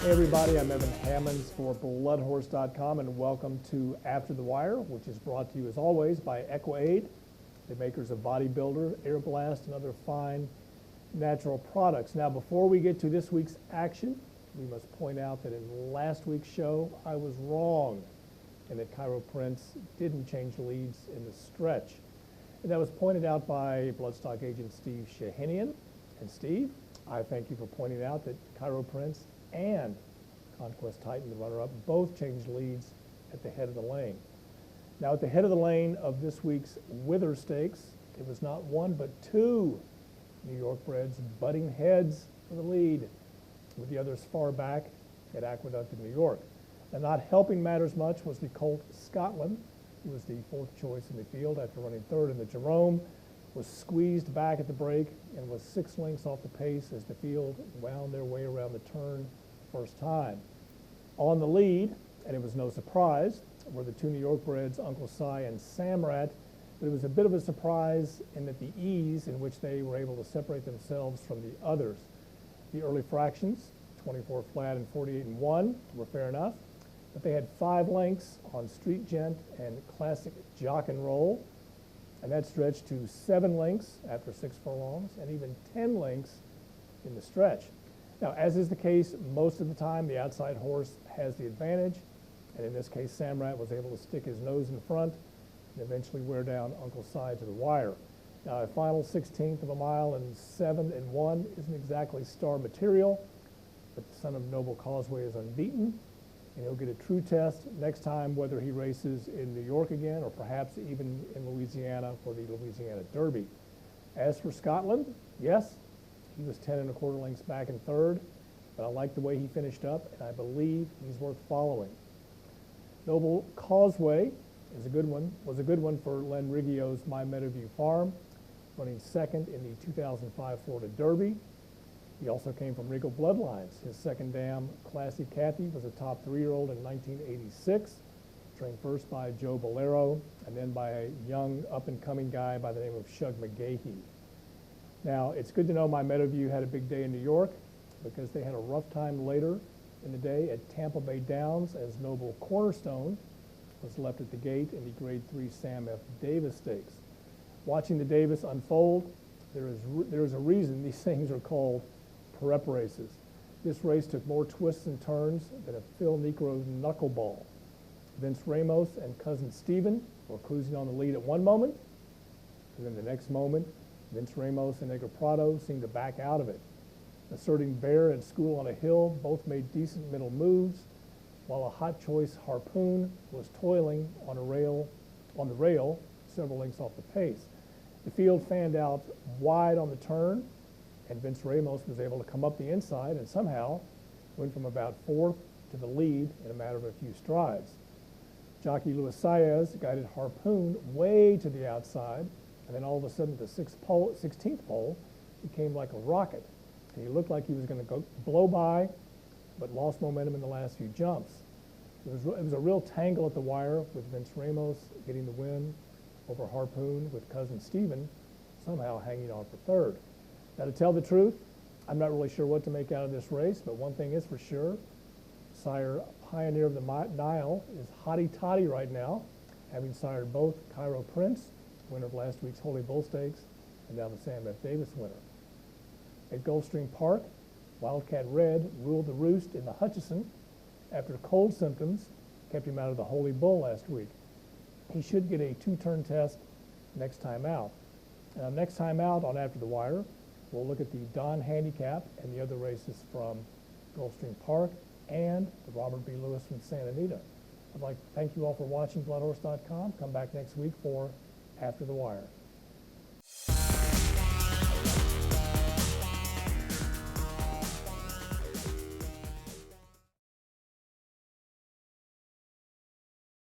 Hey everybody, I'm Evan Hammonds for bloodhorse.com and welcome to After the Wire, which is brought to you as always by EquiAid, the makers of Bodybuilder, Air Blast, and other fine natural products. Now before we get to this week's action, we must point out that in last week's show, I was wrong and that Cairo Prince didn't change leads in the stretch. And that was pointed out by Bloodstock agent Steve Shahinian. And Steve, I thank you for pointing out that Cairo Prince and Conquest Titan, the runner-up, both changed leads at the head of the lane. Now at the head of the lane of this week's Wither Stakes, it was not one but two New York breds butting heads for the lead, with the others far back at Aqueduct in New York. And not helping matters much was the colt Scotland, who was the fourth choice in the field after running third in the Jerome, was squeezed back at the break and was 6 lengths off the pace as the field wound their way around the turn first time. On the lead, and it was no surprise, were the two New York breds, Uncle Si and Samraat, but it was a bit of a surprise in that the ease in which they were able to separate themselves from the others. The early fractions, 24 flat and 48 and 1, were fair enough, but they had 5 lengths on Street Gent and Classic Jock and Roll, and that stretched to 7 lengths after 6 furlongs, and even 10 lengths in the stretch. Now, as is the case most of the time, the outside horse has the advantage, and in this case, Samraat was able to stick his nose in front and eventually wear down Uncle Si to the wire. Now, a final 16th of a mile and 7 and 1 isn't exactly star material, but the son of Noble Causeway is unbeaten, and he'll get a true test next time, whether he races in New York again or perhaps even in Louisiana for the Louisiana Derby. As for Scotland, yes, he was 10 1/4 lengths back in third, but I like the way he finished up, and I believe he's worth following. Noble Causeway was a good one for Len Riggio's My Meadowview Farm, running second in the 2005 Florida Derby. He also came from Regal Bloodlines. His second dam, Classy Kathy, was a top 3-year-old in 1986, trained first by Joe Bolero and then by a young up-and-coming guy by the name of Shug McGahee. Now, it's good to know My Meadowview had a big day in New York because they had a rough time later in the day at Tampa Bay Downs as Noble Cornerstone was left at the gate in the Grade 3 Sam F. Davis Stakes. Watching the Davis unfold, there is a reason these things are called prep races. This race took more twists and turns than a Phil Necro knuckleball. Vinceremos and Cousin Stephen were cruising on the lead at one moment, and then the next moment, Vinceremos and Edgar Prado seemed to back out of it. Asserting Bear and School on a Hill both made decent middle moves, while a hot choice Harpoon was toiling on the rail several lengths off the pace. The field fanned out wide on the turn, and Vinceremos was able to come up the inside and somehow went from about 4th to the lead in a matter of a few strides. Jockey Luis Saez guided Harpoon way to the outside, and then all of a sudden the 16th pole became like a rocket. And he looked like he was going to blow by, but lost momentum in the last few jumps. It was a real tangle at the wire, with Vinceremos getting the win over Harpoon, with Cousin Stephen somehow hanging on for third. Now, to tell the truth, I'm not really sure what to make out of this race, but one thing is for sure, sire Pioneer of the Nile is hotty-toddy right now, having sired both Cairo Prince, winner of last week's Holy Bull Stakes, and now the Sam F. Davis winner. At Gulfstream Park, Wildcat Red ruled the roost in the Hutcheson after cold symptoms kept him out of the Holy Bull last week. He should get a 2-turn test next time out. Next time out on After the Wire, we'll look at the Don Handicap and the other races from Gulfstream Park and the Robert B. Lewis from Santa Anita. I'd like to thank you all for watching bloodhorse.com. Come back next week for After the Wire.